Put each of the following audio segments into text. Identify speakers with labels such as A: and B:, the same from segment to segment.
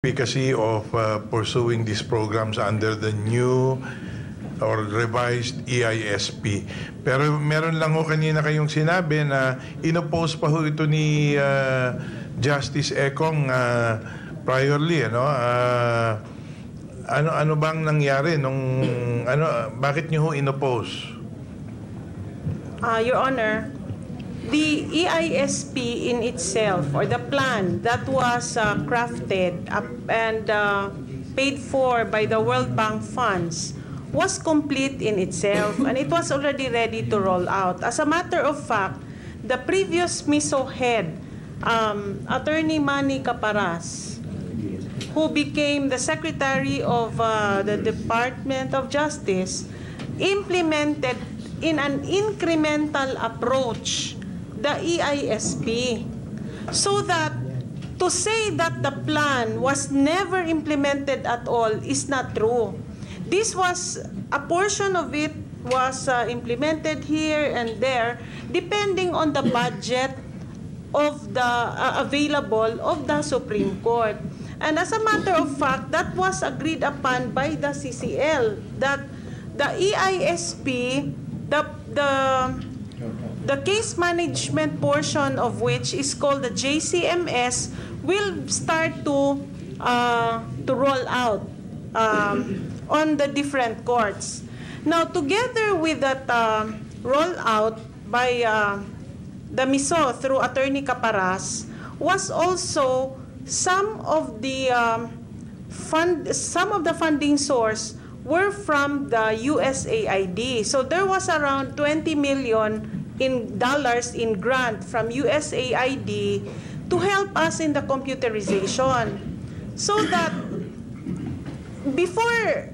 A: efficacy of pursuing these programs under the new or revised EISP. Pero meron lang ho kanina kayong sinabi na inoppose pa ho ito ni Justice Ekong priorly, ano? Ano bang nangyari nung bakit niyo ho inoppose?
B: Your Honor, the EISP in itself, or the plan that was crafted and paid for by the World Bank funds, was complete in itself, and it was already ready to roll out. As a matter of fact, the previous MISO head, Attorney Manny Caparas, who became the Secretary of the Department of Justice, implemented in an incremental approach the EISP, so that to say that the plan was never implemented at all is not true. This was, a portion of it was implemented here and there, depending on the budget of the available of the Supreme Court. And as a matter of fact, that was agreed upon by the CCL, that the EISP, the case management portion of which is called the JCMS, will start to roll out on the different courts. Now, together with that rollout by the MISO through Attorney Caparas, was also some of the funding source were from the USAID. So there was around $20 million in grant from USAID to help us in the computerization, so that before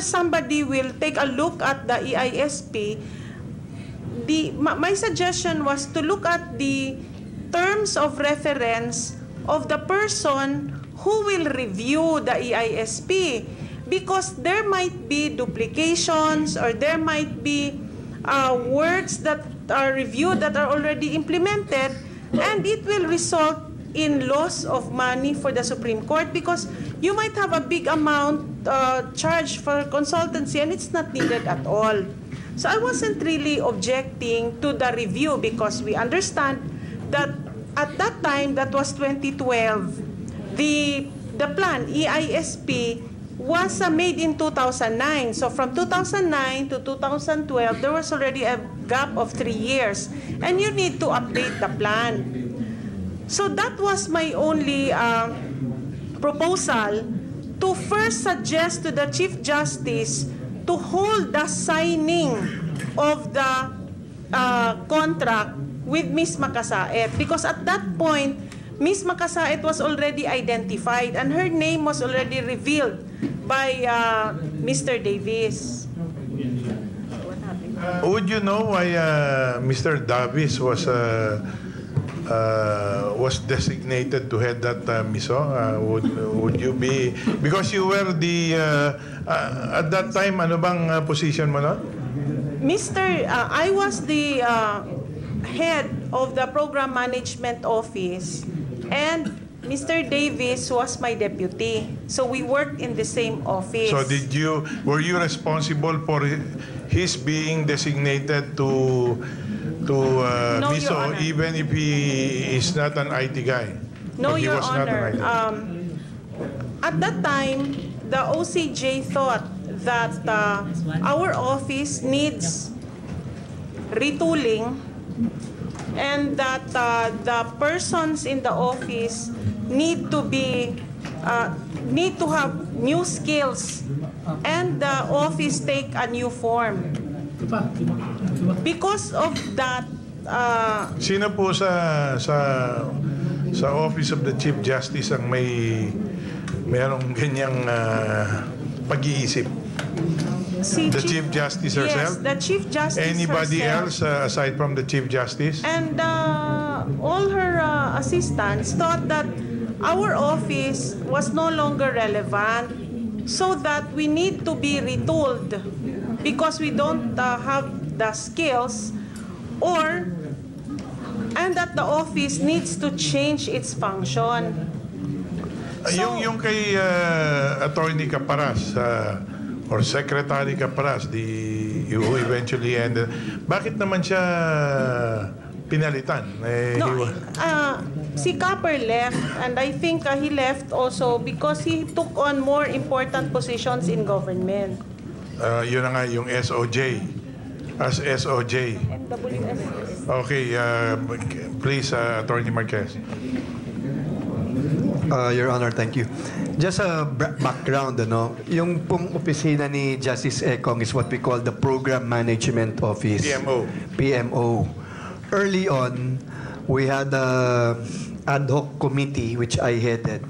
B: somebody will take a look at the EISP, my suggestion was to look at the terms of reference of the person who will review the EISP, because there might be duplications, or there might be words that are reviewed that are already implemented, and it will result in loss of money for the Supreme Court, because you might have a big amount charged for consultancy and it's not needed at all. So I wasn't really objecting to the review, because we understand that at that time, that was 2012, the plan, EISP, was made in 2009. So from 2009 to 2012, there was already a gap of 3 years. And you need to update the plan. So that was my only proposal, to first suggest to the Chief Justice to hold the signing of the contract with Ms. Makasaet, because at that point, Ms. Makasaet was already identified and her name was already revealed by Mr. Davis.
A: Would you know why Mr. Davis was designated to head that MISO? Would you be, because you were the at that time, ano bang position mo no?
B: I was the head of the Program Management Office, and Mr. Davis was my deputy. So we worked in the same office.
A: So were you responsible for his being designated to
B: No,
A: MISO,
B: Your Honor.
A: even if he is not an IT guy?
B: No,
A: Or he
B: Your
A: was not an
B: Honor.
A: IT guy?
B: At that time, the OCJ thought that our office needs retooling, and that the persons in the office need to have new skills, and the office take a new form. Because of that,
A: Sino po sa Office of the Chief Justice ang merong ganyang pag-iisip? The Chief Justice herself?
B: Yes, the Chief Justice
A: Anybody
B: herself.
A: else aside from the Chief Justice?
B: And all her assistants thought that our office was no longer relevant, so that we need to be retooled because we don't have the skills, or and that the office needs to change its function.
A: Yung kay Attorney Caparas or Secretary Caparas, who eventually ended, bakit naman siya pinalitan?
B: Si Copper left, and I think he left also because he took on more important positions in government.
A: Yun na nga, yung SOJ. As SOJ.
B: MWS.
A: Okay, please, Attorney Marquez.
C: Your Honor, thank you. Just a background, yung pong opisina ni Justice Ekong is what we call the Program Management Office. PMO. Early on, we had a ad hoc committee which I headed.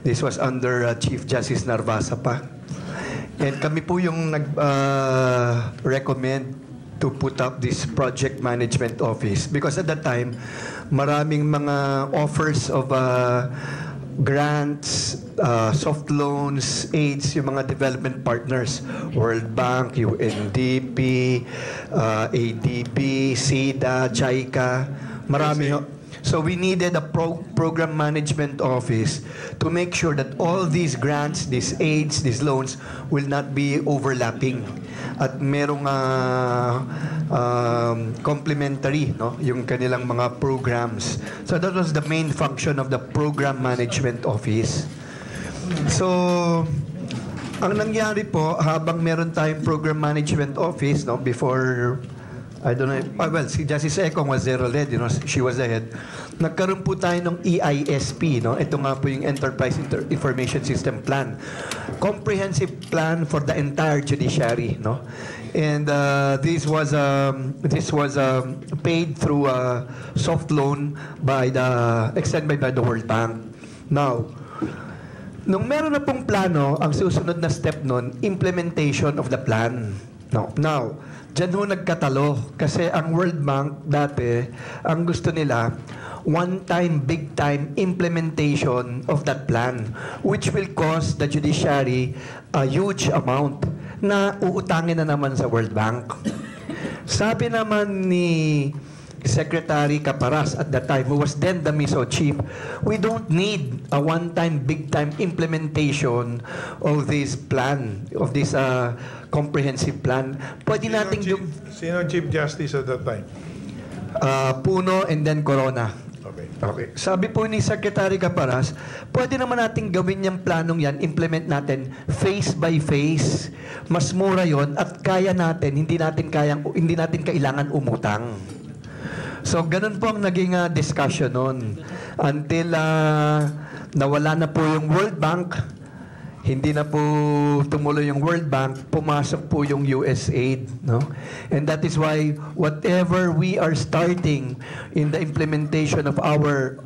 C: This was under Chief Justice Narvasa pa. And kami po yung nag-recommend to put up this Project Management Office because at that time, maraming mga offers of grants, soft loans, aids, yung mga development partners, World Bank, UNDP, ADB, SIDA, JICA, marami. So we needed a program management office to make sure that all these grants, these aids, these loans will not be overlapping at merong complementary, yung kanilang mga programs. So that was the main function of the program management office. So ang nangyari po habang meron tayong program management office, before I don't know. Well, si Justice Ekong was there already. She was the head. Nagkaroon po tayo ng EISP. Ito nga po yung Enterprise Information System Plan. Comprehensive plan for the entire judiciary. And this was paid through a soft loan extended by the World Bank. Now, nung meron na pong plano, ang susunod na step nun, implementation of the plan. Now, dyan ho nagkatalo kasi ang World Bank dati, ang gusto nila, one-time, big-time implementation of that plan which will cost the judiciary a huge amount na uutangin na naman sa World Bank. Sabi naman ni Secretary Caparas at that time, who was then the MISO chief, we don't need a one-time, big-time implementation of this plan, of this comprehensive plan. Pwede nating...
A: Sino Chief Justice at that time?
C: Puno and then Corona.
A: Okay.
C: Sabi po ni Secretary Caparas, pwede naman natin gawin yung planong yan, implement natin phase by phase. Mas mura yon at kaya natin, hindi natin kailangan umutang. So, ganun po ang naging discussion noon. Until nawala na po yung World Bank, hindi na po tumuloy yung World Bank, pumasok po yung USAID. And that is why whatever we are starting in the implementation of our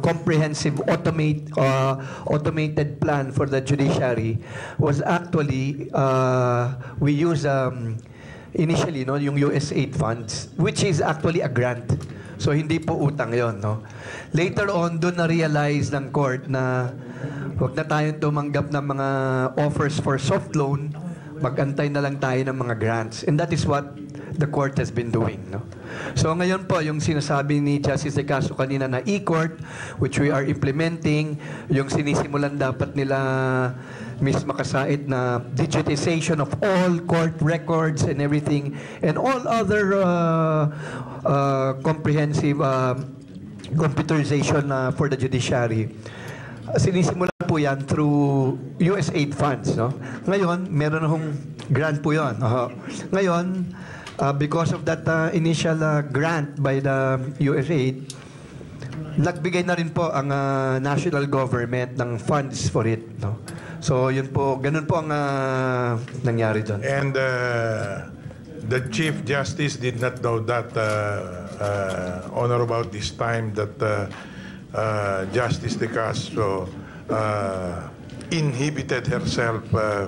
C: comprehensive automated plan for the judiciary was actually, we use initially, yung USAID funds, which is actually a grant. So, hindi po utang yon. Later on, doon na-realize ng court na huwag na tayong tumanggap ng mga offers for soft loan, mag-antay na lang tayo ng mga grants. And that is what the court has been doing. So, ngayon po, yung sinasabi ni Justice De Castro kanina na e-court, which we are implementing, yung sinisimulan dapat nila Ms. Makasait na digitization of all court records and everything, and all other comprehensive computerization for the judiciary. Sinisimulan po yan through USAID funds. Ngayon, meron akong grant po yun. Ngayon, because of that initial grant by the USAID, nagbigay na rin po ang national government ng funds for it. So, yun po, ganun po ang nangyari doon.
A: And the Chief Justice did not know that on or about this time that Justice De Castro inhibited herself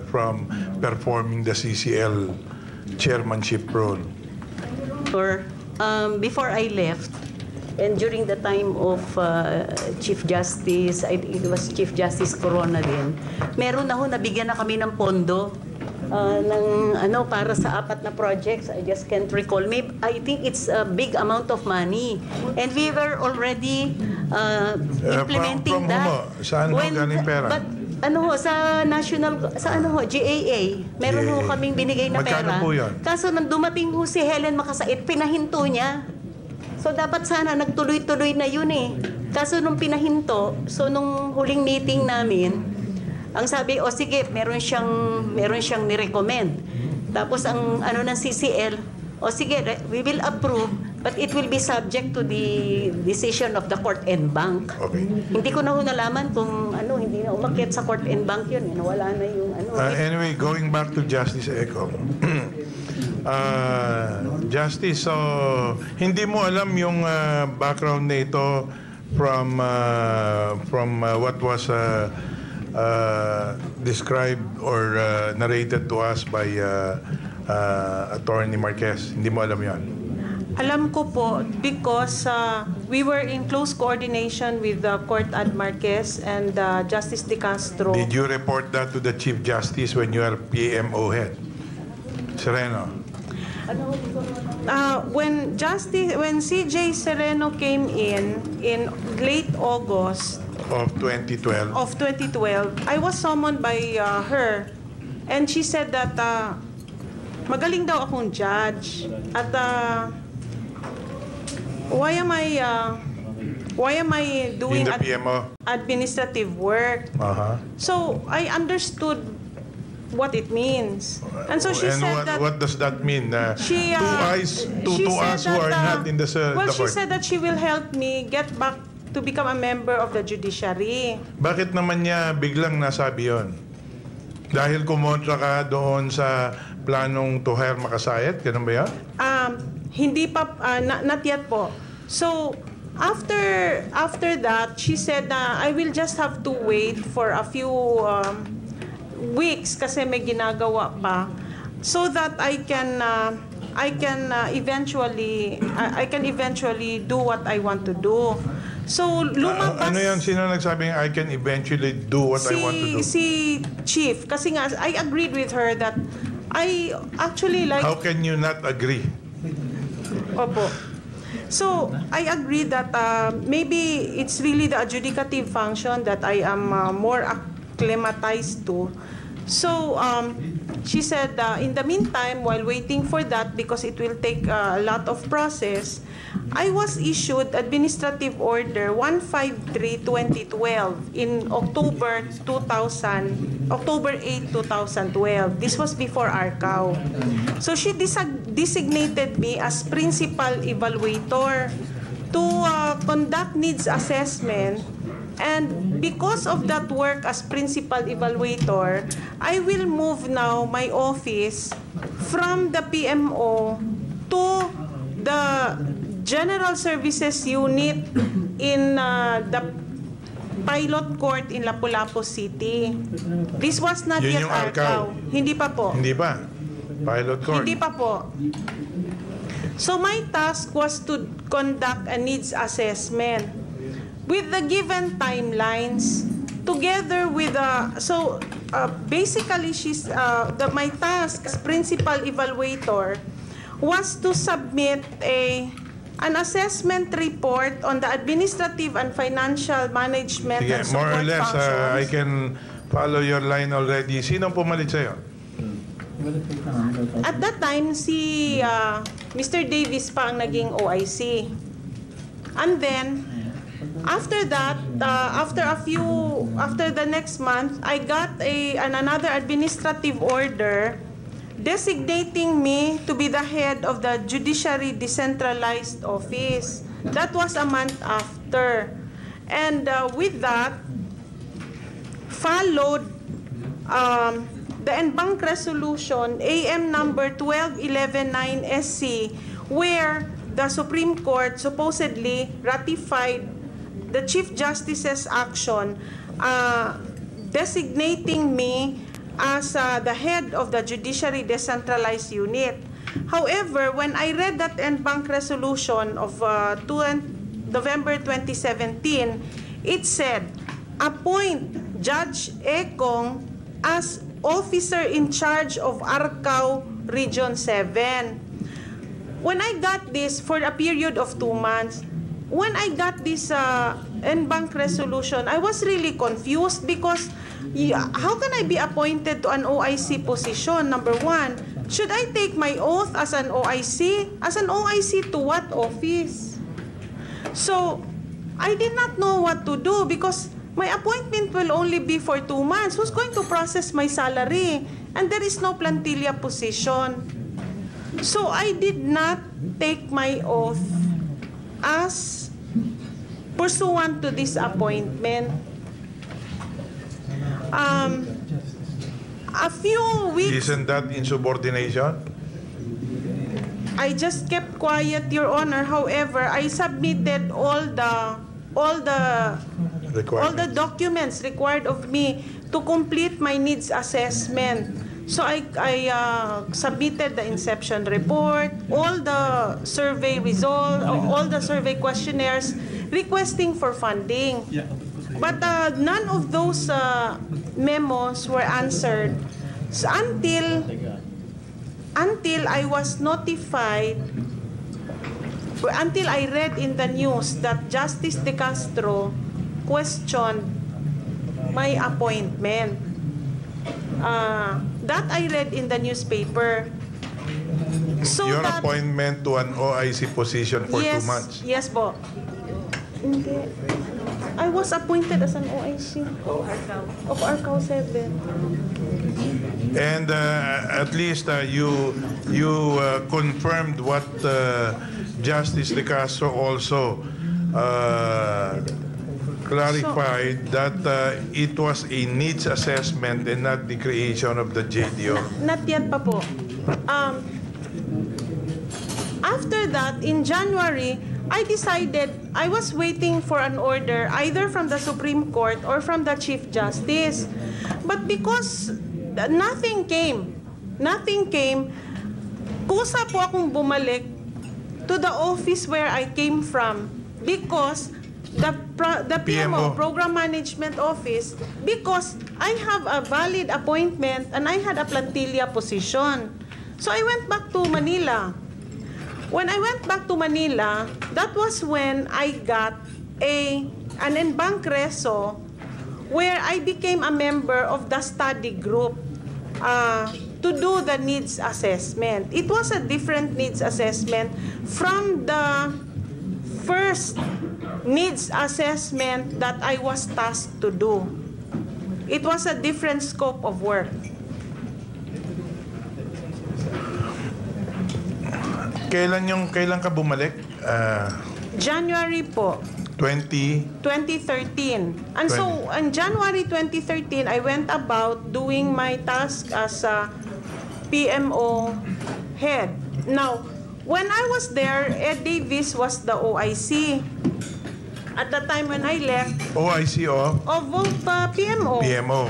A: from performing the CCL chairmanship role.
D: Before I left, and during the time of Chief Justice, it was Chief Justice Corona din, meron na ho, nabigyan na kami ng pondo para sa 4 na projects. I just can't recall. Maybe, I think it's a big amount of money. And we were already implementing
A: from
D: that.
A: Saan ho galing pera?
D: But sa national, GAA, meron ho kaming binigay na pera.
A: Magkano po yun?
D: Kaso nang dumating ho si Helen Makasait, pinahinto niya. So dapat sana nagtuloy-tuloy na yun eh. Kaso nung pinahinto, so nung huling meeting namin, ang sabi, sige, meron siyang ni-recommend. Tapos ang ng CCL, sige, we will approve, but it will be subject to the decision of the court and bank.
A: Okay.
D: Hindi ko na nalaman kung hindi na umakyat sa court and bank yun. Nawala na yung
A: Anyway, going back to Justice Eco. Justice, so hindi mo alam yung background na ito from what was described or narrated to us by Attorney Marquez. Hindi mo alam yan?
B: Alam ko po because we were in close coordination with the Court Ad Marquez and Justice De Castro.
A: Did you report that to the Chief Justice when you are PMO head? Sereno?
B: When CJ Sereno came in late August
A: Of 2012?
B: of 2012, I was summoned by her, and she said that magaling daw akong judge at why am I doing
A: In the PMO?
B: administrative work? So I understood what it means, and so she said that.
A: What does that mean?
B: She,
A: to us who are not in the
B: well,
A: the
B: she
A: court.
B: said that she will help me get back to become a member of the judiciary.
A: Bakit naman niya biglang nasabi yon? Dahil kumontra ka doon sa planong to hire Makasayat? Ganun ba yan?
B: Hindi pa, not yet po. So, after that, she said na I will just have to wait for a few weeks kasi may ginagawa pa so that I can eventually do what I want to do. So lumabas
A: ano yan? Sino nagsabing I can eventually do what I want to do?
B: Si Chief, kasi nga I agreed with her that I actually like.
A: How can you not agree?
B: Opo. So I agree that maybe it's really the adjudicative function that I am more acclimatized to. So she said in the meantime, while waiting for that, because it will take a lot of process, I was issued Administrative Order 153/2012 in October 8, 2012. This was before ARCAO. So she designated me as principal evaluator to conduct needs assessment. And because of that work as principal evaluator, I will move now my office from the PMO to the General Services Unit in the Pilot Court in Lapu-Lapu City. This was not
A: Yun
B: yet
A: yung
B: ARCAO. Hindi pa po.
A: Hindi pa? Pilot Court?
B: Hindi pa po. So my task was to conduct a needs assessment with the given timelines, together with basically my task as principal evaluator was to submit an assessment report on the administrative and financial management
A: Sige,
B: and support
A: more or less,
B: functions.
A: I can follow your line already. Sino pumalit sa'yo?
B: At that time, si Mr. Davis pa ang naging OIC. And then, after that, after the next month, I got another administrative order designating me to be the head of the Judiciary Decentralized Office. That was a month after. And with that, followed the en banc resolution, AM number 12119SC, where the Supreme Court supposedly ratified the Chief Justice's action designating me as the head of the Judiciary Decentralized Unit. However, when I read that en banc resolution of November 2017, it said, appoint Judge Ekong as officer in charge of Arcao Region 7. When I got this for a period of 2 months, when I got this en-banc resolution, I was really confused because how can I be appointed to an OIC position? Number one, should I take my oath as an OIC? As an OIC to what office? So, I did not know what to do because my appointment will only be for 2 months. Who's going to process my salary? And there is no plantilla position. So, I did not take my oath as pursuant to this appointment. A few weeks...
A: Isn't that insubordination?
B: I just kept quiet, Your Honor. However, I submitted all the documents required of me to complete my needs assessment. So I submitted the inception report, all the survey results, all the survey questionnaires requesting for funding. But none of those memos were answered until I was notified, until I read in the news that Justice De Castro questioned my appointment. That I read in the newspaper. So
A: Your
B: that,
A: appointment to an OIC position for 2 months?
B: Yes po. Hindi. I was appointed as an OIC of Arcao 7.
A: And at least you confirmed what Justice De Castro also clarified, that it was a needs assessment and not the creation of the JDO.
B: Not yet pa po. After that, in January, I decided I was waiting for an order either from the Supreme Court or from the Chief Justice. But because nothing came, kusa po akong bumalik to the office where I came from because the PMO, Program Management Office, because I have a valid appointment and I had a plantilla position. So I went back to Manila. When I went back to Manila, that was when I got an en-banc reso where I became a member of the study group to do the needs assessment. It was a different needs assessment from the first needs assessment that I was tasked to do. It was a different scope of work.
A: Kailan ka bumalik?
B: January po. 2013. And so, in January 2013, I went about doing my task as a PMO head. Now, when I was there, Ed Davis was the OIC. At the time when I left...
A: OIC of?
B: Of PMO.
A: PMO.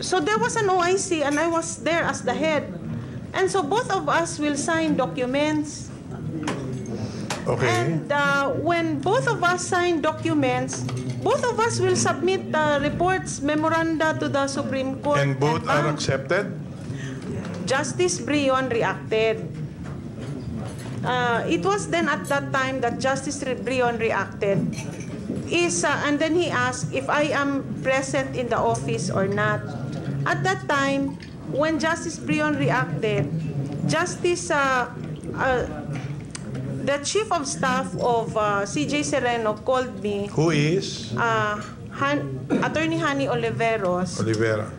B: So there was an OIC and I was there as the head. And so both of us will sign documents.
A: Okay.
B: And when both of us sign documents, both of us will submit reports, memoranda to the Supreme Court.
A: And both are accepted?
B: Justice Brion reacted. It was then at that time that Justice Brion reacted. And then he asked if I am present in the office or not. At that time, when Justice Brion reacted, the Chief of Staff of CJ Sereno called me.
A: Who is?
B: Attorney Hani Olivera.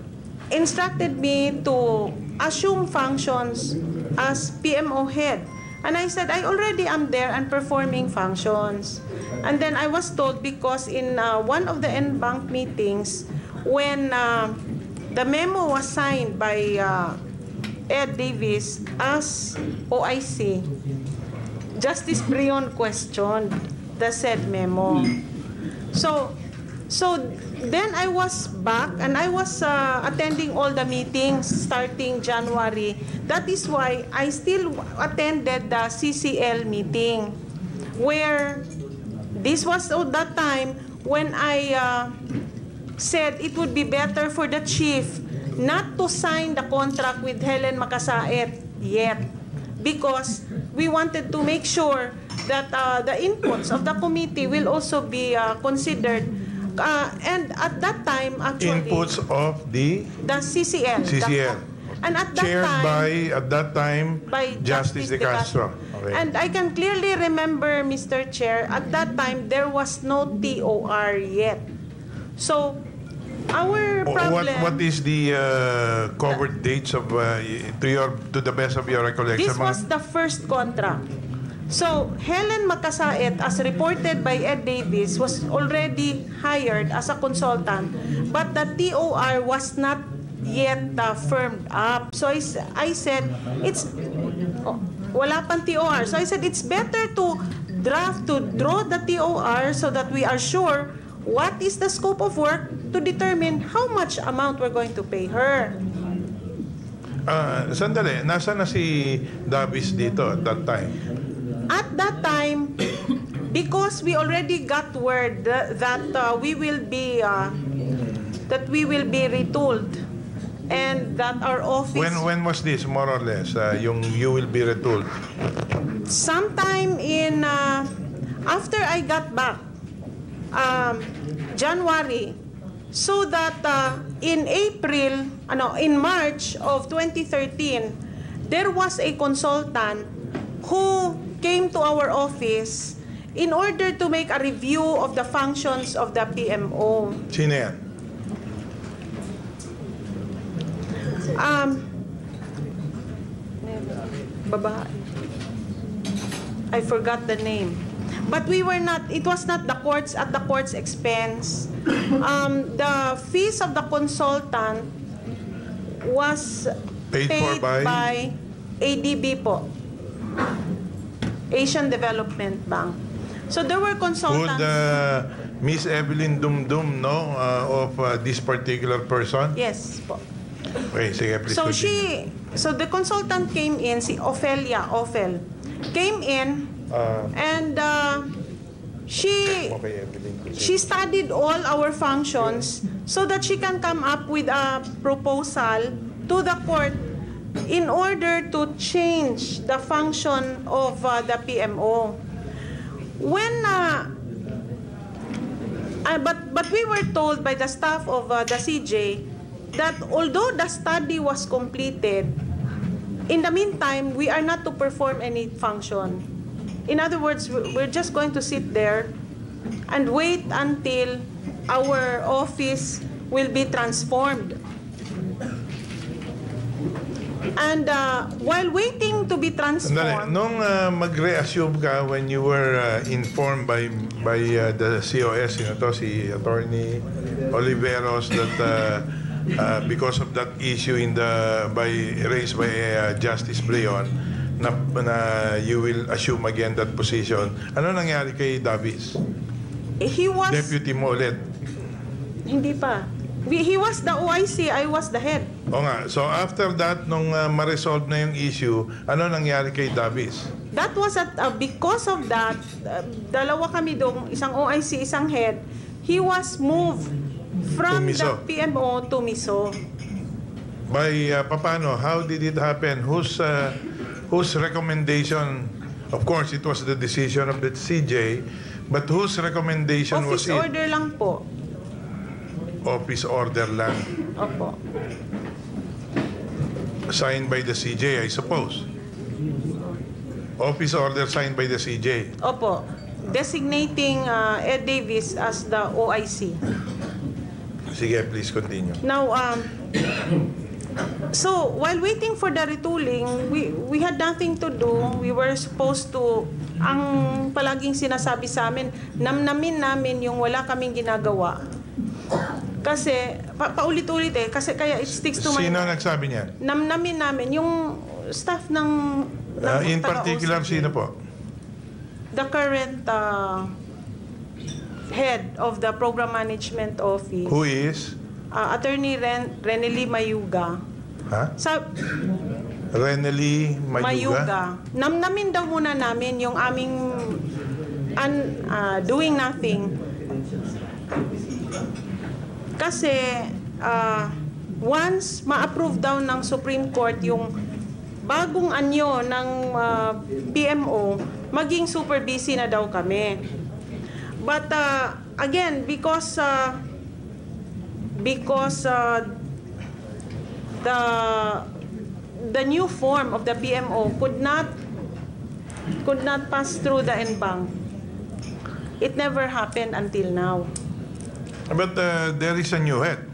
B: Instructed me to assume functions as PMO head. And I said, I already am there and performing functions. And then I was told, because in one of the en-banc meetings, when the memo was signed by Ed Davis as OIC, Justice Brion questioned the said memo. So then I was back and I was attending all the meetings starting January. That is why I still attended the CCL meeting, where this was that time when I said it would be better for the chief not to sign the contract with Helen Makasait yet, because we wanted to make sure that the inputs of the committee will also be considered. And at that time, actually,
A: Inputs of the
B: CCL.
A: CCL.
B: And at that
A: Chaired
B: time,
A: by, at that time,
B: by
A: Justice De Castro. Okay.
B: And I can clearly remember, Mr. Chair, at that time, there was no TOR yet. So, our problem...
A: What is the covered dates of, to the best of your recollection?
B: This was the first contract. So, Helen Makasait, as reported by Ed Davis, was already hired as a consultant, but the TOR was not yet firmed up. So I said, wala pang TOR. So I said, it's better to draw the TOR so that we are sure what is the scope of work to determine how much amount we're going to pay her.
A: Sandali, nasa na si Davis dito at that time?
B: At that time, because we already got word that we will be retooled, and that our office...
A: When was this, more or less, yung you will be retooled?
B: Sometime in... after I got back, January, so that in March of 2013, there was a consultant who came to our office in order to make a review of the functions of the PMO.
A: Sino yan?
B: Babae. I forgot the name. But we were not, it was not the courts at the court's expense. The fees of the consultant was
A: Paid for by
B: ADB po. Asian Development Bank. So there were consultants.
A: Would Miss Evelyn Dumdum know of this particular person?
B: Yes po.
A: Okay, sige, please
B: So
A: continue.
B: so the consultant came in, si Ophel, came in, and she studied all our functions so that she can come up with a proposal to the court in order to change the function of the PMO. When but we were told by the staff of the CJ that although the study was completed, in the meantime, we are not to perform any function. In other words, we're just going to sit there and wait until our office will be transformed. And while waiting to be transformed...
A: Nung mag-reassume ka when you were informed by the COS, si Attorney Oliveros, that because of that issue raised by Justice Bleon, na you will assume again that position. Ano nangyari kay Davis?
B: He was...
A: Deputy mo ulit?
B: Hindi pa. He was the OIC, I was the head.
A: O nga, so after that, nung ma-resolve na yung issue, ano nangyari kay Davis?
B: That was because of that, dalawa kami doon, isang OIC, isang head, he was moved from the PMO to MISO.
A: By paano? How did it happen? Whose recommendation? Of course, it was the decision of the CJ, but whose recommendation was it?
B: Office order lang po.
A: Office order lang.
B: Opo.
A: Signed by the CJ, I suppose. Office order signed by the CJ.
B: Opo. Designating Ed Davis as the OIC.
A: Sige, please continue.
B: Now, so while waiting for the retooling, we had nothing to do. We were supposed to, ang palaging sinasabi sa amin, namnamin namin yung wala kaming ginagawa. Kasi, paulit-ulit kasi kaya it sticks to my...
A: Sino nagsabi niya?
B: Namnamin namin, yung staff ng
A: in particular, sino po?
B: The current head of the Program Management Office.
A: Who is?
B: Attorney Renely Mayuga.
A: Ha? Renely Mayuga?
B: Namnamin daw muna namin yung aming doing nothing. Kasi once ma-approve daw ng Supreme Court yung bagong anyo ng PMO, maging super busy na daw kami. But again, because the new form of the PMO could not pass through the NBank. It never happened until now.
A: But there is a new head.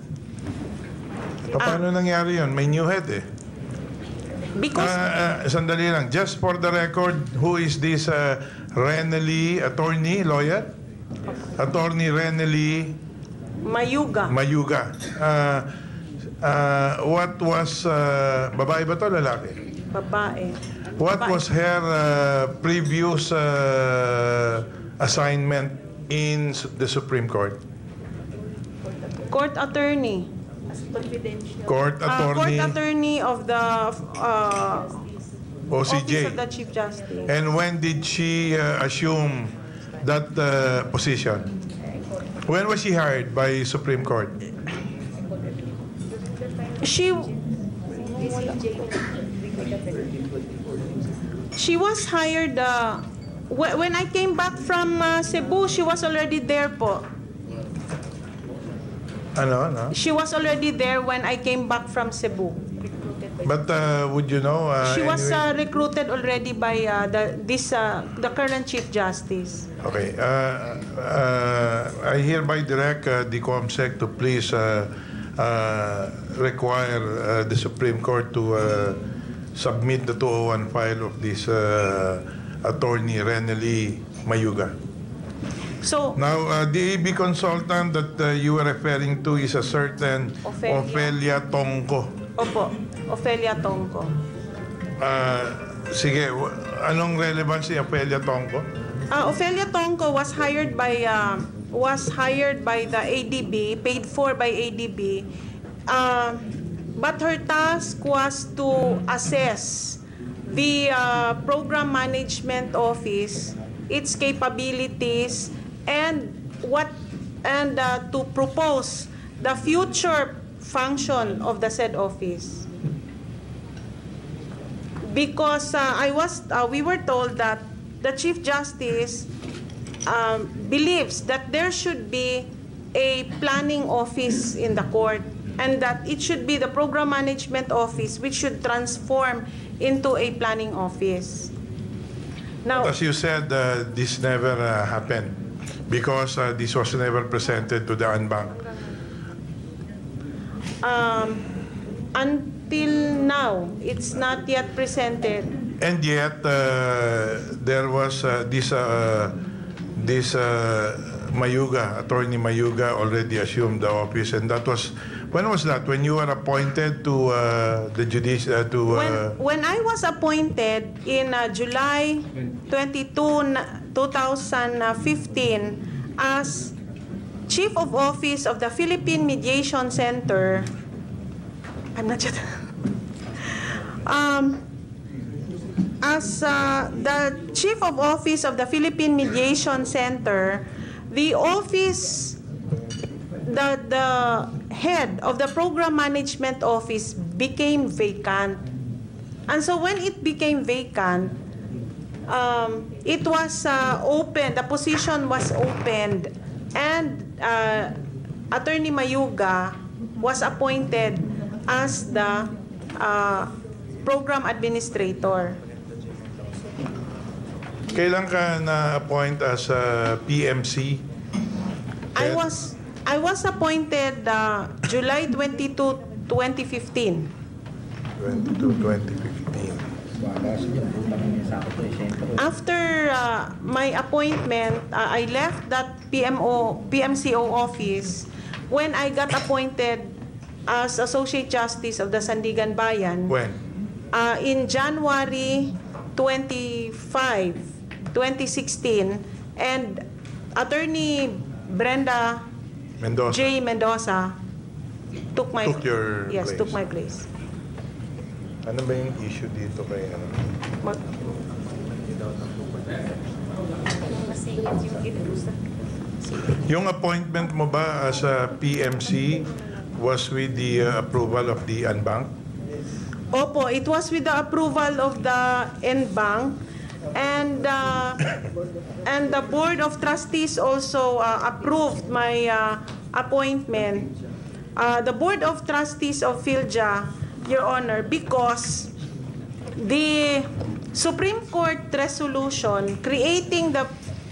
A: Paano nangyari yun? May new head eh.
B: Because
A: Sandali lang. Just for the record, who is this Renely attorney, lawyer? Attorney Renely
B: Mayuga.
A: Mayuga. What was, babae ba to, lalaki?
B: Babae.
A: What
B: Babae.
A: was her previous assignment in the Supreme Court?
B: Court attorney.
A: Court attorney,
B: Court attorney of the Office
A: OCJ.
B: of the Chief Justice.
A: And when did she assume that position? When was she hired by Supreme Court?
B: She was hired when I came back from Cebu. She was already there po.
A: Ano?
B: She was already there when I came back from Cebu.
A: But would you know?
B: She was
A: anyway?
B: recruited already by the current Chief Justice.
A: Okay. I hereby direct the COMSEC to please require the Supreme Court to submit the 201 file of this attorney Renely Mayuga.
B: So,
A: Now, the EB consultant that you were referring to is a certain
B: Ofelia.
A: Ofelia Tongko.
B: opo, Ofelia Tongko.
A: Sige, anong relevance ni Ofelia Tongko?
B: Ofelia Tongko was hired by the ADB, paid for by ADB. But her task was to assess the program management office, its capabilities, and to propose the future function of the said office. Because we were told that the Chief Justice believes that there should be a planning office in the court, and that it should be the program management office which should transform into a planning office. Now,
A: As you said, this never happened because this was never presented to the Anbank.
B: until now, it's not yet presented.
A: And yet, there was this Mayuga, attorney Mayuga, already assumed the office, and that was, when was that? When you were appointed to the judicial
B: When I was appointed in July 22, 2015 as Chief of Office of the Philippine Mediation Center, I'm not sure. As the Chief of Office of the Philippine Mediation Center, the office, the head of the Program Management Office became vacant. And so when it became vacant, it was open, the position was opened, and Attorney Mayuga was appointed as the program administrator.
A: Kailan ka na-appoint as PMC?
B: I was appointed July 22, 2015.
A: 2015.
B: After my appointment, I left that PMCO office when I got appointed as Associate Justice of the Sandigan Bayan.
A: When?
B: In January 25, 2016, and Attorney Brenda
A: Mendoza.
B: J. Mendoza took
A: your
B: yes,
A: place.
B: took my place.
A: Ano ba yung issue dito kay ano? Yung appointment mo ba as a PMC was with the approval of the unbank?
B: Opo, it was with the approval of the NBank, and the Board of Trustees also approved my appointment. The Board of Trustees of PhilJA, Your Honor, because the Supreme Court resolution creating the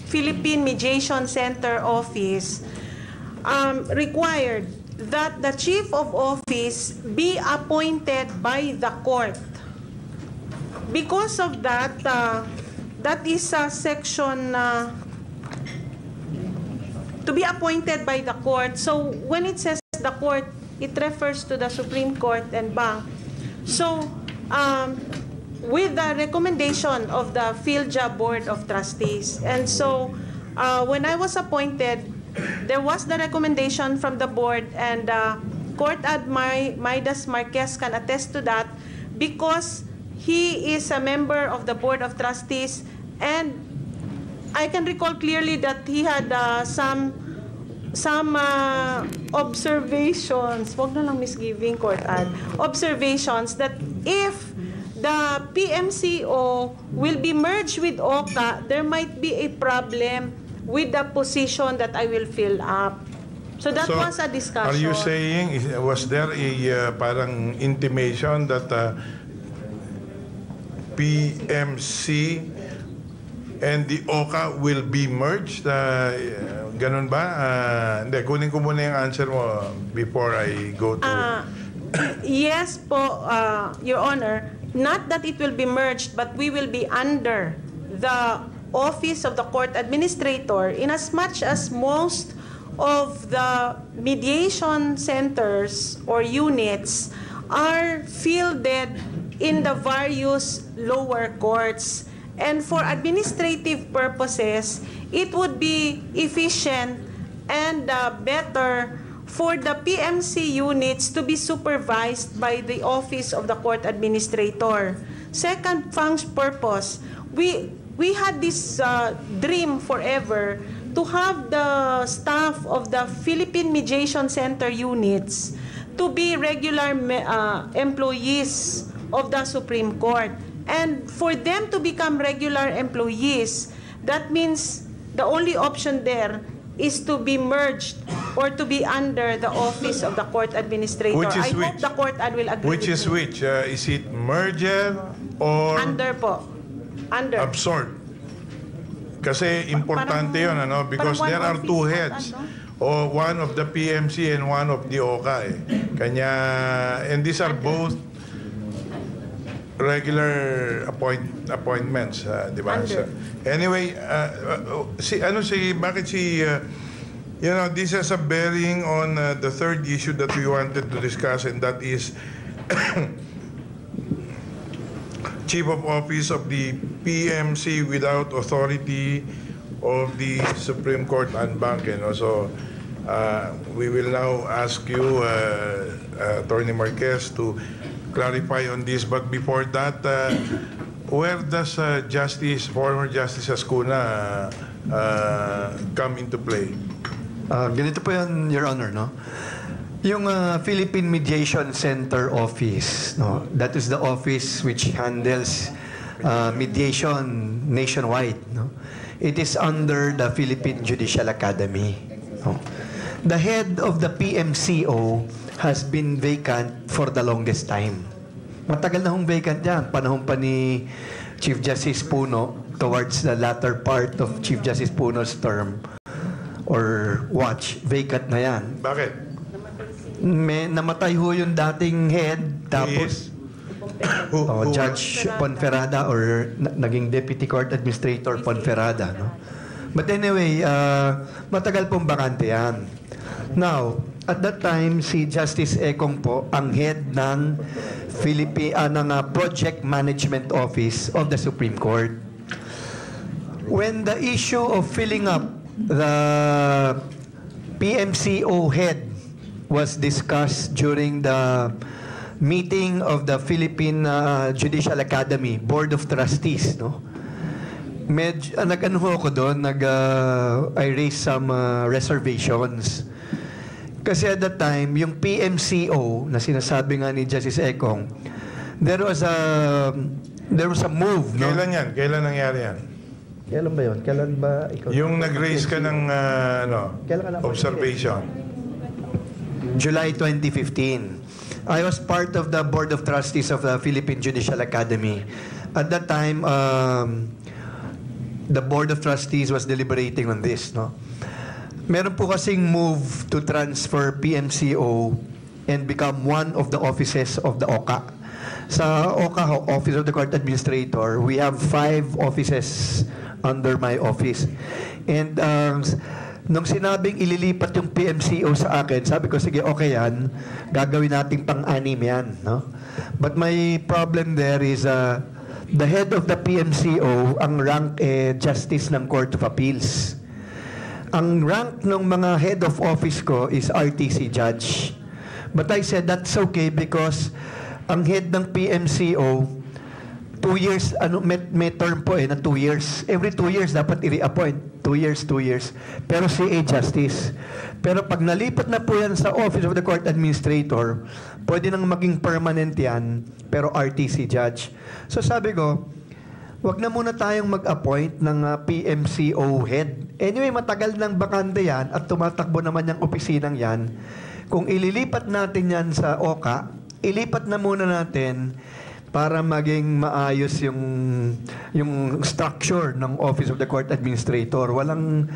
B: Philippine Mediation Center Office required that the Chief of Office be appointed by the court. Because of that, that is a section to be appointed by the court. So when it says the court, it refers to the Supreme Court and bank. So with the recommendation of the PhilJA Board of Trustees. And so when I was appointed, there was the recommendation from the board, and Court Ad Midas Marquez can attest to that because he is a member of the Board of Trustees, and I can recall clearly that he had some observations, wag na lang misgiving, Court Ad, observations that if the PMCO will be merged with OCA, there might be a problem with the position that I will fill up. So that was a discussion.
A: Are you saying, was there a parang intimation that PMC and the OCA will be merged? Ganun ba? Hindi, kunin ko muna yung answer mo before I go to...
B: Yes po, Your Honor. Not that it will be merged, but we will be under the Office of the Court Administrator, in as much as most of the mediation centers or units are fielded in the various lower courts. And for administrative purposes, it would be efficient and better for the PMC units to be supervised by the Office of the Court Administrator. Second purpose, we had this dream forever to have the staff of the Philippine Mediation Center units to be regular employees of the Supreme Court. And for them to become regular employees, that means the only option there is to be merged or to be under the Office of the Court Administrator. I hope the Court will agree.
A: Which is which? Is it merger or...
B: Under po. Under.
A: Absorb. Kasi importante yun, ano? Because there are two heads. O one of the PMC and one of the OCA. And these are both regular appointments, di ba? So, anyway, this has a bearing on the third issue that we wanted to discuss, and that is Chief of Office of the PMC without authority of the Supreme Court unbank. So we will now ask you, Attorney Marquez, to clarify on this. But before that, where does former Justice Ascuna come into play?
C: Ganito po yan, Your Honor, no? Yung Philippine Mediation Center Office, no? That is the office which handles mediation nationwide, no? It is under the Philippine Judicial Academy, no? The head of the PMCO has been vacant for the longest time. Matagal na hong vacant yan. Panahon pa ni Chief Justice Puno, towards the latter part of Chief Justice Puno's term or watch, vacant na yan.
A: Bakit?
C: Namatay ho yung dating head, tapos Judge Ponferrada, or naging Deputy Court Administrator Ponferrada, no? But anyway, matagal pong bakante yan. Now, at that time, si Justice Ekong po ang head ng Project Management Office of the Supreme Court. When the issue of filling up the PMCO head was discussed during the meeting of the Philippine Judicial Academy Board of Trustees, no? Nag-ano ako doon, I raised some reservations. Kasi at that time, yung PMCO na sinasabi nga ni Justice Ekong, there was a move, no?
A: Kailan yan? Kailan nangyari yan?
C: Kailan ba yun? Kailan ba ikaw?
A: Yung nag-raise ka ng
C: Kailan ka na-
A: observation.
C: July 2015. I was part of the Board of Trustees of the Philippine Judicial Academy. At that time, the Board of Trustees was deliberating on this, no? Meron po kasing move to transfer PMCO and become one of the offices of the OCA. Sa OCA, Office of the Court Administrator, we have 5 offices under my office. And nung sinabing ililipat yung PMCO sa akin, sabi ko, sige, okay yan, gagawin nating pang-anim yan, no? But my problem there is the head of the PMCO, ang rank Justice ng Court of Appeals. Ang rank ng mga head of office ko is RTC Judge. But I said, that's okay because ang head ng PMCO, 2 years, may term po na 2 years. Every 2 years, dapat i-reappoint. 2 years, 2 years. Pero CA Justice. Pero pag nalipat na po yan sa Office of the Court Administrator, pwede nang maging permanent yan, pero RTC Judge. So sabi ko, wag na muna tayong mag-appoint ng PMCO head. Anyway, matagal ng bakante yan at tumatakbo naman yung opisinang yan. Kung ililipat natin yan sa OCA, ilipat na muna natin para maging maayos yung structure ng Office of the Court Administrator. Walang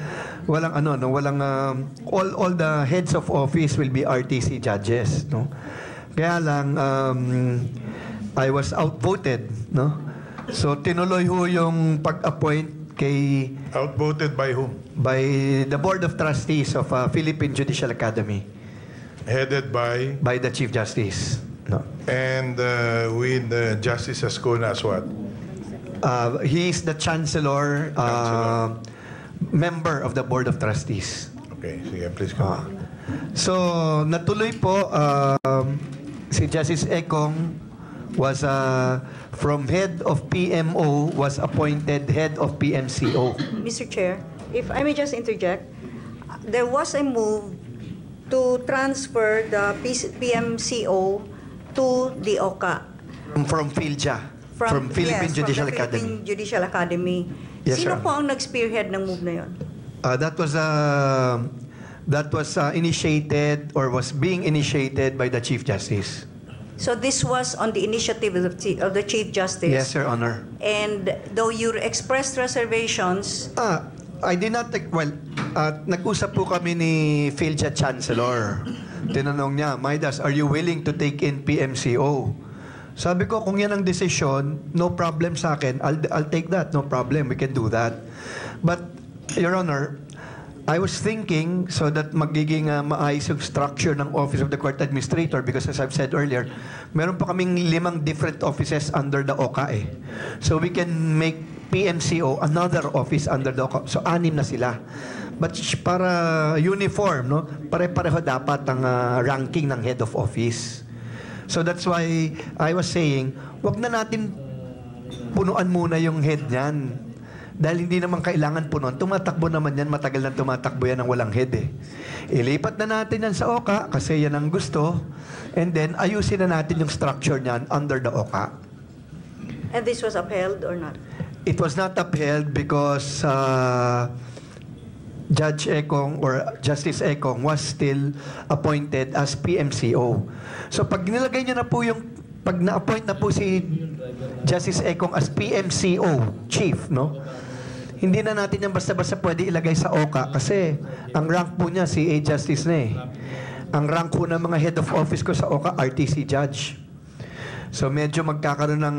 C: all the heads of office will be RTC judges, no? Kaya lang I was outvoted, no? So tinuloy ho yung pag-appoint kay
A: Outvoted by whom?
C: by the Board of Trustees of Philippine Judicial Academy
A: Headed by?
C: by the Chief Justice. No.
A: And with Justice Ascona as what?
C: He is the Chancellor, member of the Board of Trustees.
A: Okay, sige, please come on.
C: So, natuloy po, si Justice Ekong was from head of PMO, was appointed head of PMCO.
D: Mr. Chair, if I may just interject, there was a move to transfer the PMCO to the OCA.
C: From PhilJA, from Philippine Judicial
D: from the
C: Academy.
D: Philippine Judicial Academy.
C: Yes,
D: Sino
C: sir.
D: po ang nag-spearhead ng move na yun?
C: That was initiated or was being initiated by the Chief Justice.
D: So this was on the initiative of the Chief Justice.
C: Yes, Your Honor.
D: And though you expressed reservations,
C: I did not take, well, nag-usap po kami ni PhilJA Chancellor. Tinanong niya, Midas, are you willing to take in PMCO? Sabi ko, kung yan ang desisyon, no problem sa akin. I'll take that, no problem. We can do that. But, Your Honor, I was thinking so that magiging maayos yung structure ng Office of the Court Administrator because as I've said earlier, meron pa kaming 5 different offices under the OCA eh. So we can make PMCO another office under the OCA. So 6 na sila. But para uniform, no? Pare-pareho dapat ang ranking ng head of office. So that's why I was saying, wag na natin punuan muna yung head niyan. Dahil hindi naman kailangan punuan. Tumatakbo naman yan, matagal na tumatakbo yan ng walang head eh. Ilipat na natin yan sa OCA kasi yan ang gusto. And then, ayusin na natin yung structure niyan under the OCA.
D: and this was upheld or not?
C: It was not upheld because Judge Ekong or Justice Ekong was still appointed as PMCO. So pag nilagay niyo na po yung, pag na-appoint na po si Justice Ekong as PMCO chief, no? Hindi na natin yan basta-basta pwede ilagay sa OCA kasi ang rank po niya CA Justice na eh. Ang rank po ng mga head of office ko sa OCA, RTC Judge. So medyo magkakaroon ng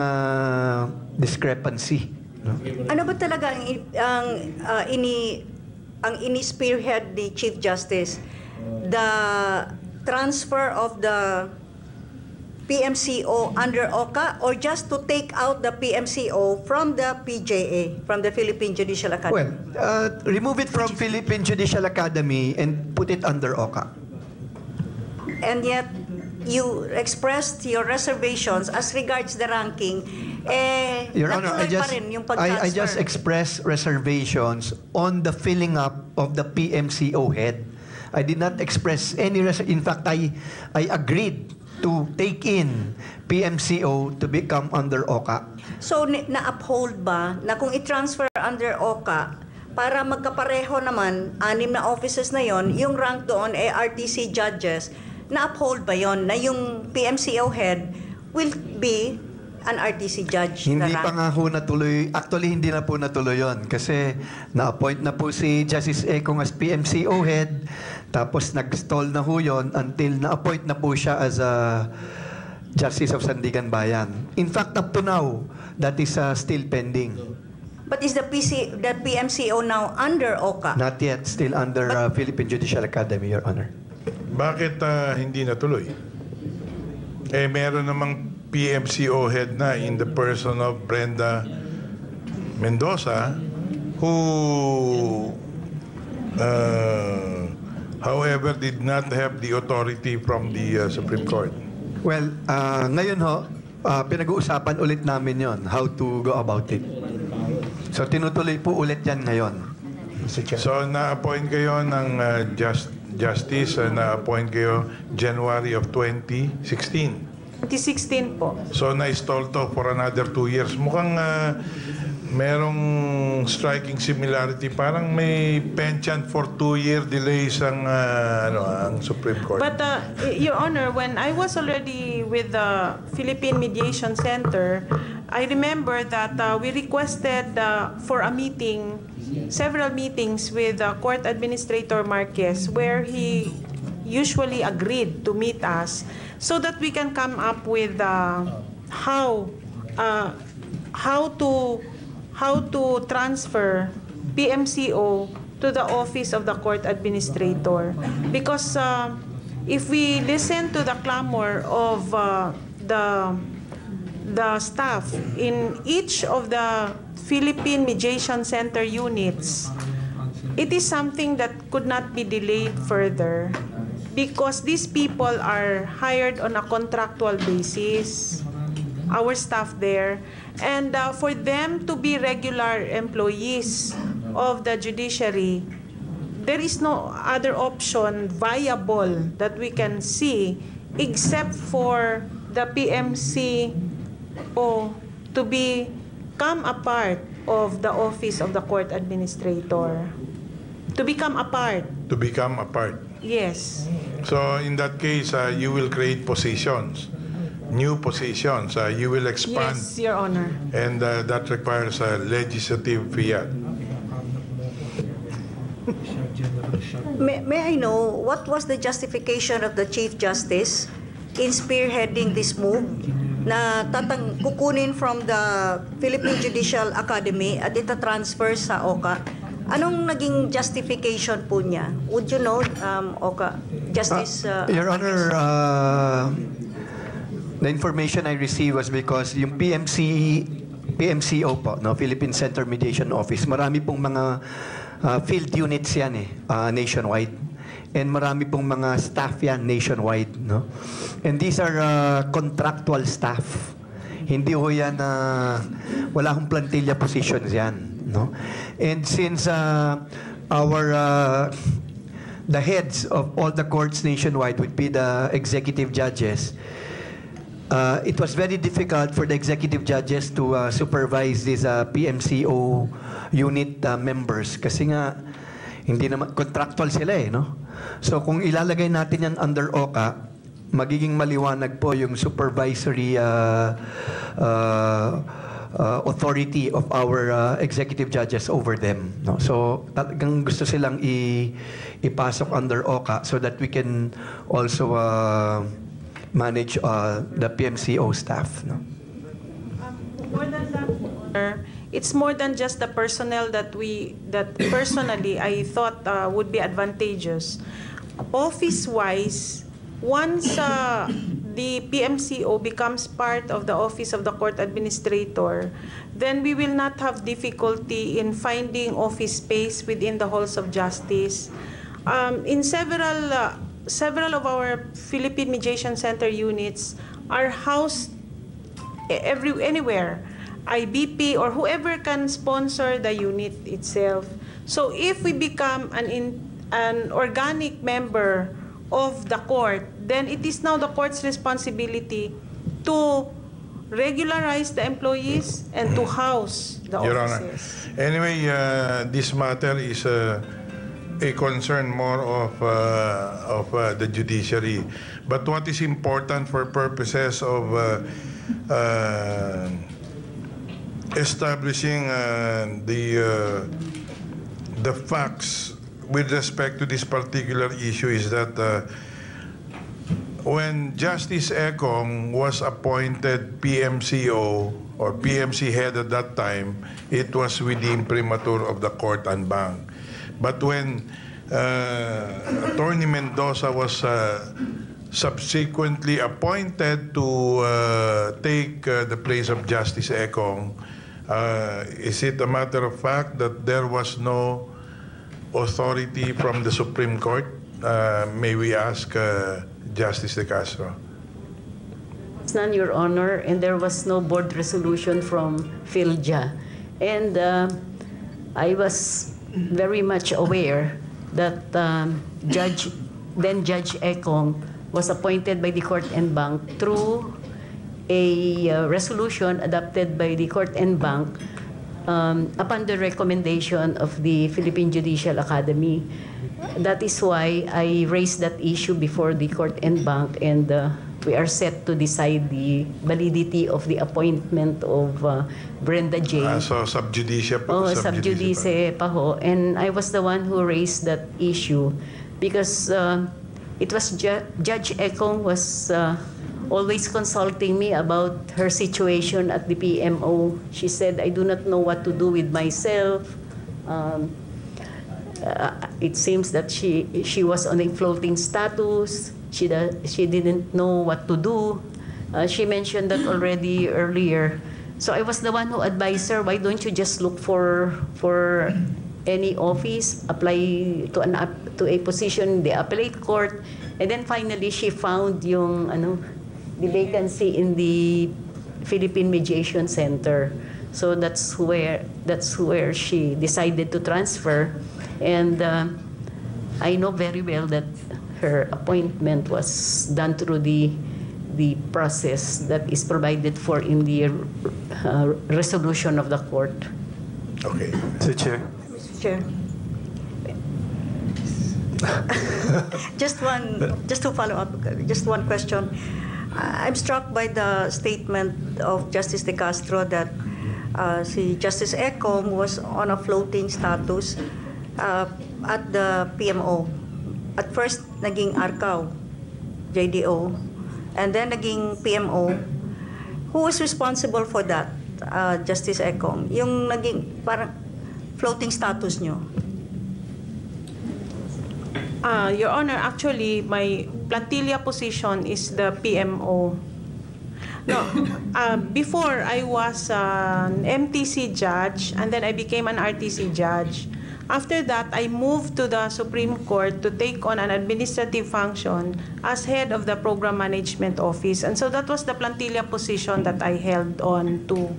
C: discrepancy. No?
D: Ano ba talaga ang ini-spearhead ni Chief Justice? The transfer of the PMCO under OCA or just to take out the PMCO from the PJA, from the Philippine Judicial Academy?
C: Well, remove it from Philippine Judicial Academy and put it under OCA.
D: And yet, you expressed your reservations as regards the ranking.
C: Your Honor, I just expressed reservations on the filling up of the PMCO head. I did not express any in fact, I agreed to take in PMCO to become under OCA.
D: So, na-uphold ba na kung i-transfer under OCA, para magkapareho naman, 6 na offices na yon, yung rank doon ay RTC judges, na-uphold ba yon na yung PMCO head will be an RTC judge?
C: Hindi pa nga ho natuloy. Actually, hindi na po natuloy yon kasi na-appoint na po si Justice Ekong as PMCO head, tapos nag-stall na ho yon until na-appoint na po siya as a Justice of Sandigan Bayan. In fact, up to now, that is still pending.
D: But is the PMCO now under OCA?
C: Not yet. Still under Philippine Judicial Academy, Your Honor.
A: Bakit hindi natuloy? Meron namang PMCO head na in the person of Brenda Mendoza, who however did not have the authority from the Supreme Court.
C: Well, ngayon ho, pinag-uusapan ulit namin yon, how to go about it. So, tinutuloy po ulit yan ngayon, Mr. Chair.
A: So, na-appoint kayo ng Justice, na-appoint kayo January of 2016.
B: 2016 po.
A: So, na-stall to for another 2 years. Mukhang merong striking similarity. Parang may penchant for 2-year delays ang Supreme Court.
B: But, Your Honor, when I was already with the Philippine Mediation Center, I remember that we requested for a meeting, several meetings with Court Administrator Marquez, where he usually agreed to meet us so that we can come up with how to transfer PMCO to the office of the Court Administrator. Because if we listen to the clamor of the staff in each of the Philippine Mediation Center units, it is something that could not be delayed further because these people are hired on a contractual basis, our staff there, and for them to be regular employees of the judiciary, there is no other option viable that we can see except for the PMC to become a part of the office of the Court Administrator. To become a part.
A: To become a part.
B: Yes.
A: So in that case, you will create positions, new positions. You will expand.
B: Yes, Your Honor.
A: And that requires a legislative fiat.
D: May I know what was the justification of the Chief Justice in spearheading this move na kukunin from the Philippine Judicial Academy at ita-transfer sa OCA? Anong naging justification po niya? Would you know, OCA? Justice...
C: Your Honor, the information I received was because yung PMCO po, no, Philippine Center Mediation Office, marami pong mga field units yan nationwide. And marami pong mga staff yan nationwide, no? And these are contractual staff. Hindi ho yan, wala akong plantilla positions yan, no? And since the heads of all the courts nationwide would be the executive judges, it was very difficult for the executive judges to supervise these PMCO unit members kasi nga hindi naman contractual sila no? So kung ilalagay natin yan under OCA, magiging maliwanag po yung supervisory authority of our executive judges over them, no? So talagang gusto silang ipasok under OCA so that we can also manage the PMCO staff, no?
B: More than that, it's more than just the personnel that personally I thought would be advantageous. Office-wise, once the PMCO becomes part of the Office of the Court Administrator, then we will not have difficulty in finding office space within the halls of justice. In several of our Philippine Mediation Center units are housed anywhere. IBP or whoever can sponsor the unit itself. So if we become an organic member of the court, then it is now the court's responsibility to regularize the employees and to house the
A: Your Honor.
B: offices.
A: Anyway, this matter is a concern more of the judiciary. But what is important for purposes of establishing the facts with respect to this particular issue is that when Justice Ekong was appointed PMCO or PMC head at that time, it was with the imprimatur of the court and bank. But when Attorney Mendoza was subsequently appointed to take the place of Justice Ekong, is it a matter of fact that there was no authority from the Supreme Court? May we ask Justice De Castro?
D: It's none, Your Honor, and there was no board resolution from PhilJA. And I was very much aware that Judge Ekong was appointed by the Court and Bank through a resolution adopted by the Court and Bank upon the recommendation of the Philippine Judicial Academy. That is why I raised that issue before the Court and Bank, and we are set to decide the validity of the appointment of Brenda J.
A: So sub judice pa.
D: Oh, sub judice pa ho. And I was the one who raised that issue because it was Judge Ekong was always consulting me about her situation at the PMO. She said, I do not know what to do with myself. It seems that she was on a floating status. She didn't know what to do. She mentioned that already earlier. So I was the one who advised her, why don't you just look for any office, apply to a position in the appellate court, and then finally she found the vacancy in the Philippine Mediation Center. So that's where she decided to transfer. And I know very well that her appointment was done through the process that is provided for in the resolution of the court.
A: Okay.
C: Mr. Chair.
E: Mr. Chair. Just to follow up, just one question. I'm struck by the statement of Justice De Castro that si Justice Ekong was on a floating status at the PMO. At first, naging ARCAO, JDO, and then naging PMO. Who was responsible for that, Justice Ekong? Yung naging parang floating status nyo?
B: Your Honor, actually, my plantilla position is the PMO. No, before I was an MTC judge, and then I became an RTC judge. After that, I moved to the Supreme Court to take on an administrative function as head of the Program Management Office. And so that was the plantilla position that I held on to.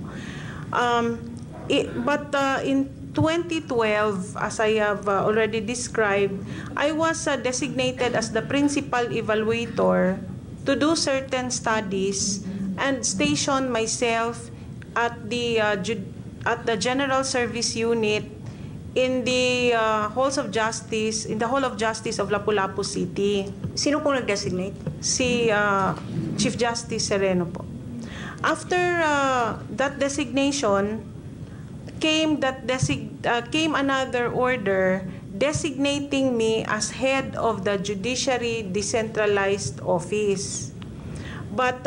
B: In 2012, as I have already described, I was designated as the principal evaluator to do certain studies and station myself at the General Service Unit in the Halls of Justice, in the Hall of Justice of Lapu-Lapu City.
E: Sino pong nag-designate?
B: Si Chief Justice Sereno po. After that designation, came another order designating me as head of the Judiciary Decentralized Office. But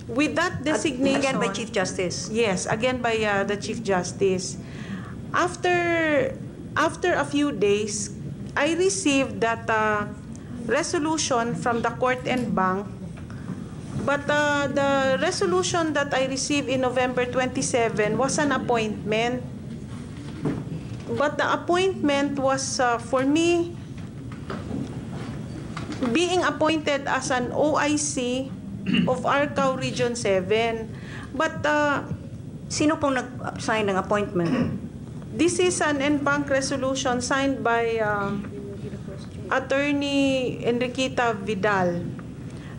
B: with that designation...
E: Again by Chief Justice?
B: Yes, again by the Chief Justice. After a few days, I received that resolution from the Court and Bank. But the resolution that I received in November 27 was an appointment. But the appointment was for me being appointed as an OIC of Arcao Region 7. But
E: sino pong nag-sign ng appointment?
B: This is an en banc resolution signed by Attorney Enriqueta Vidal.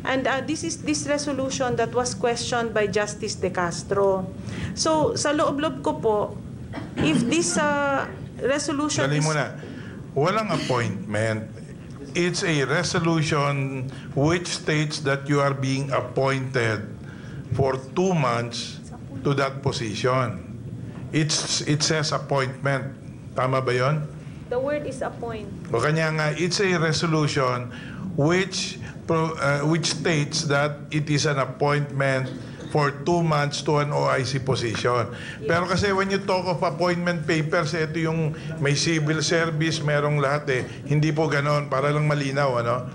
B: And this is this resolution that was questioned by Justice De Castro. So, sa loob-loob ko po, if this resolution
A: Dali
B: is...
A: muna. Walang appointment. It's a resolution which states that you are being appointed for 2 months to that position. It says appointment. Tama ba yon?
B: The word is appoint.
A: O kanya nga, it's a resolution which states that it is an appointment for 2 months to an OIC position. Pero kasi when you talk of appointment papers, ito yung may civil service, merong lahat eh. Hindi po ganon, para lang malinaw, ano?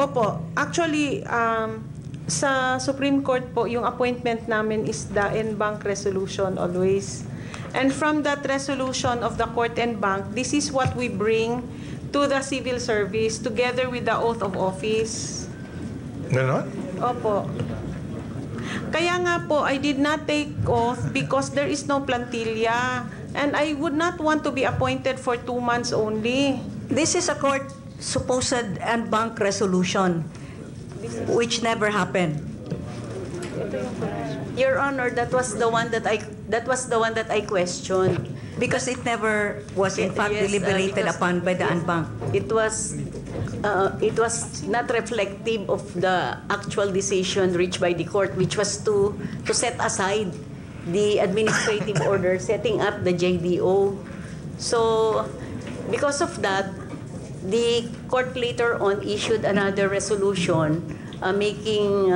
B: Opo. Actually, sa Supreme Court po, yung appointment namin is the en banc resolution always. And from that resolution of the court en banc, this is what we bring to the civil service together with the oath of office.
A: Ganon?
B: Opo. Kaya nga po, I did not take oath because there is no plantilla. And I would not want to be appointed for 2 months only.
E: This is a court supposed en banc resolution, which never happened.
D: Your Honor, that was the one that I questioned.
E: Because it never was in fact
D: Yes,
E: deliberated
D: because-
E: upon by the
D: yes,
E: en banc.
D: It was not reflective of the actual decision reached by the court, which was to set aside the administrative order setting up the JDO. So, because of that, the court later on issued another resolution making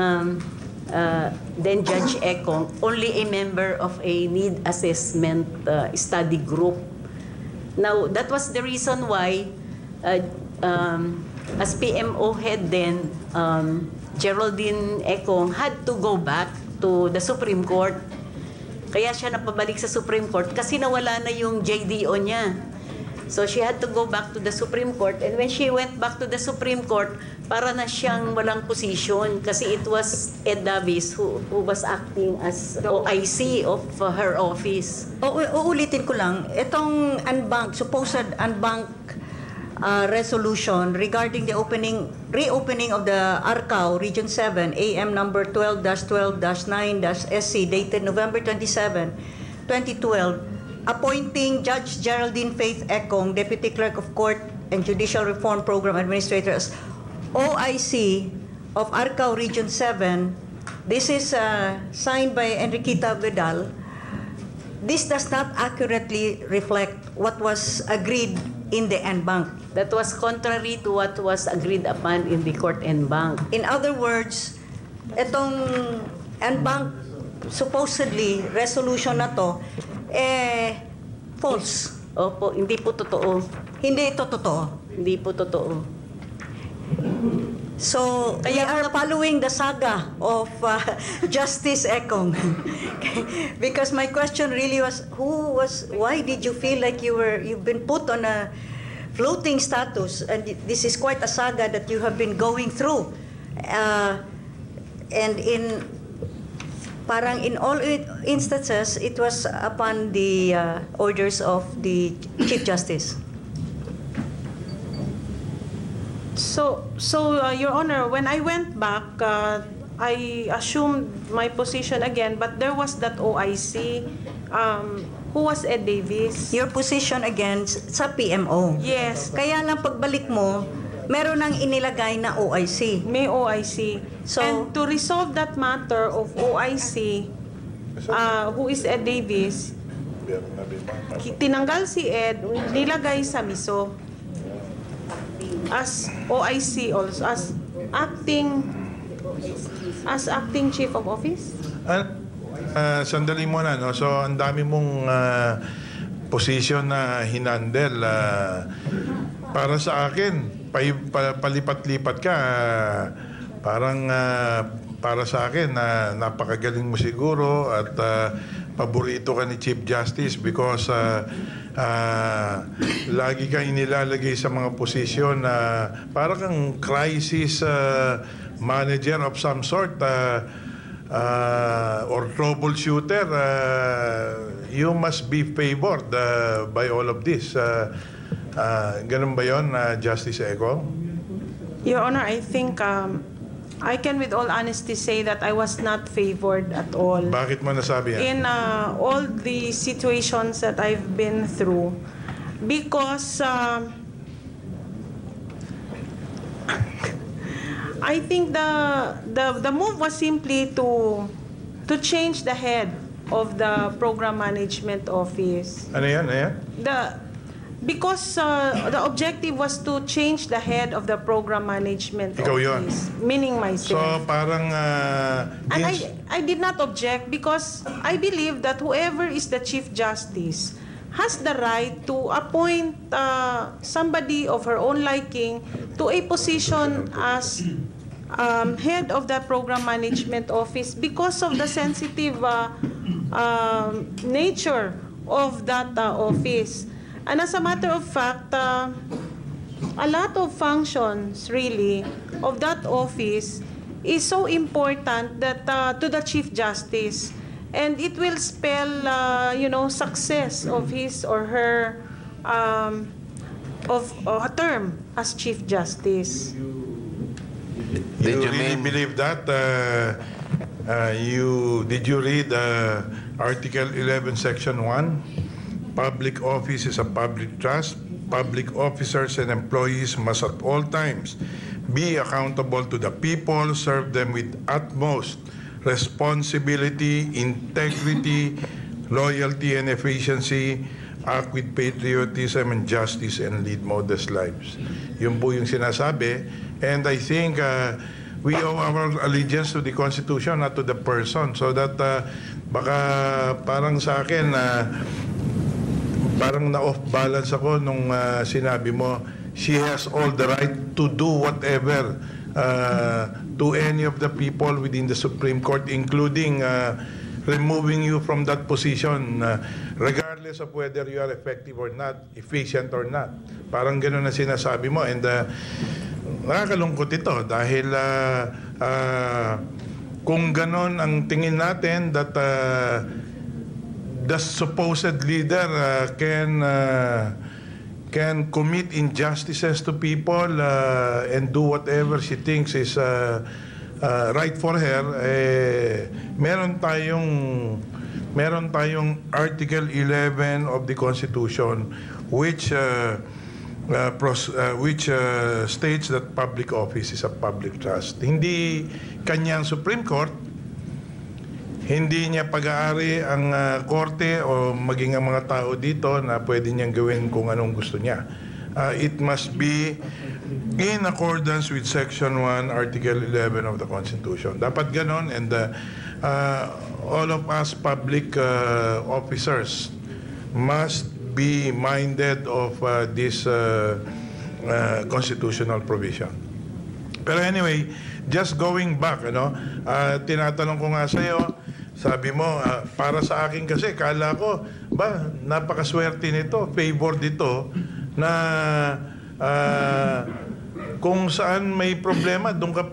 D: then Judge Ekong only a member of a need assessment study group. Now, that was the reason why as PMO head then, Geraldine Ekong had to go back to the Supreme Court. Kaya siya napabalik sa Supreme Court kasi nawala na yung JDO niya. So she had to go back to the Supreme Court, and when she went back to the Supreme Court, para na siyang walang position kasi it was Ed Davis who was acting as OIC of her office.
E: Uulitin ko lang, itong en banc, supposed en banc resolution regarding the reopening of the Arcao Region 7 AM number 12-12-9-SC dated November 27, 2012, appointing Judge Geraldine Faith Ekong, Deputy Clerk of Court and Judicial Reform Program Administrator as OIC of Arcao Region 7. This is signed by Enriqueta Vidal. This does not accurately reflect what was agreed in the en banc.
D: That was contrary to what was agreed upon in the court en banc.
E: In other words, itong en banc supposedly resolution na to, false.
D: Opo, hindi po totoo.
E: Hindi ito totoo.
D: Hindi po totoo.
E: So, we are following the saga of Justice Ekong. Because my question really was, why did you feel like you've been put on a floating status? And this is quite a saga that you have been going through. And parang in all instances, it was upon the orders of the Chief Justice.
B: So, Your Honor, when I went back, I assumed my position again, but there was that OIC. Who was Ed Davis?
E: Your position again sa PMO.
B: Yes.
E: Kaya lang pagbalik mo, meron nang inilagay na OIC.
B: May OIC.
E: So,
B: and to resolve that matter of OIC, who is Ed Davis, tinanggal si Ed, nilagay sa MISO as OIC also, as acting chief of office.
A: Sandali muna, no? So, ang dami mong position na hinandel. Para sa akin, palipat-lipat ka. Parang para sa akin, napakagaling mo siguro at paborito ka ni Chief Justice because lagi kang inilalagay sa mga posisyon na parang kang crisis manager of some sort or troubleshooter. You must be favored by all of this. Ganun ba yun, Justice Eco?
B: Your Honor, I think I can with all honesty say that I was not favored at all.
A: Bakit mo nasabi yan?
B: In all the situations that I've been through, because I think the move was simply to change the head of the program management office.
A: Ano yan? Ano yan?
B: Because the objective was to change the head of the program management
A: Ikaw yun.
B: office, meaning
A: So
B: myself.
A: parang...
B: And I did not object because I believe that whoever is the Chief Justice has the right to appoint somebody of her own liking to a position as head of the program management office because of the sensitive nature of that office. And as a matter of fact, a lot of functions really of that office is so important that to the Chief Justice, and it will spell success of his or her of a term as Chief Justice.
A: You really believe that? Did you read Article 11, Section 1? Public office is a public trust. Public officers and employees must at all times be accountable to the people, serve them with utmost responsibility, integrity, loyalty, and efficiency, act with patriotism and justice, and lead modest lives. Yun po yung sinasabi. And I think we owe our allegiance to the Constitution, not to the person. So that baka parang sa akin, parang na-off balance ako nung sinabi mo, she has all the right to do whatever to any of the people within the Supreme Court, including removing you from that position, regardless of whether you are effective or not, efficient or not. Parang gano'n na sinasabi mo. And nakakalungkot ito dahil kung gano'n ang tingin natin that the supposed leader can commit injustices to people and do whatever she thinks is right for her, meron tayong Article 11 of the Constitution which states that public office is a public trust. Hindi kanyang Supreme Court, hindi niya pag-aari ang korte o maging ang mga tao dito na pwede niyang gawin kung anong gusto niya. It must be in accordance with Section 1, Article 11 of the Constitution. Dapat ganon, and all of us public officers must be minded of this constitutional provision. Pero anyway, just going back, tinatanong ko nga sa iyo, sabi mo, para sa akin kasi, kala ko, napakaswerte nito, favor dito, na kung saan may problema, doon ka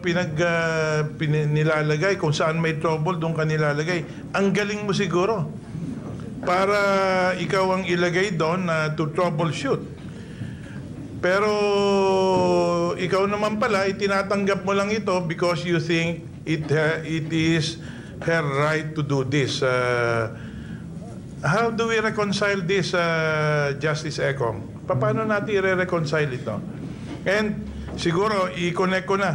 A: nilalagay. Kung saan may trouble, doon ka nilalagay. Ang galing mo siguro. Para ikaw ang ilagay doon to troubleshoot. Pero ikaw naman pala, itinatanggap mo lang ito because you think it is her right to do this. How do we reconcile this, Justice Ekong? Paano natin i-reconcile ito? And siguro, i-connect ko na.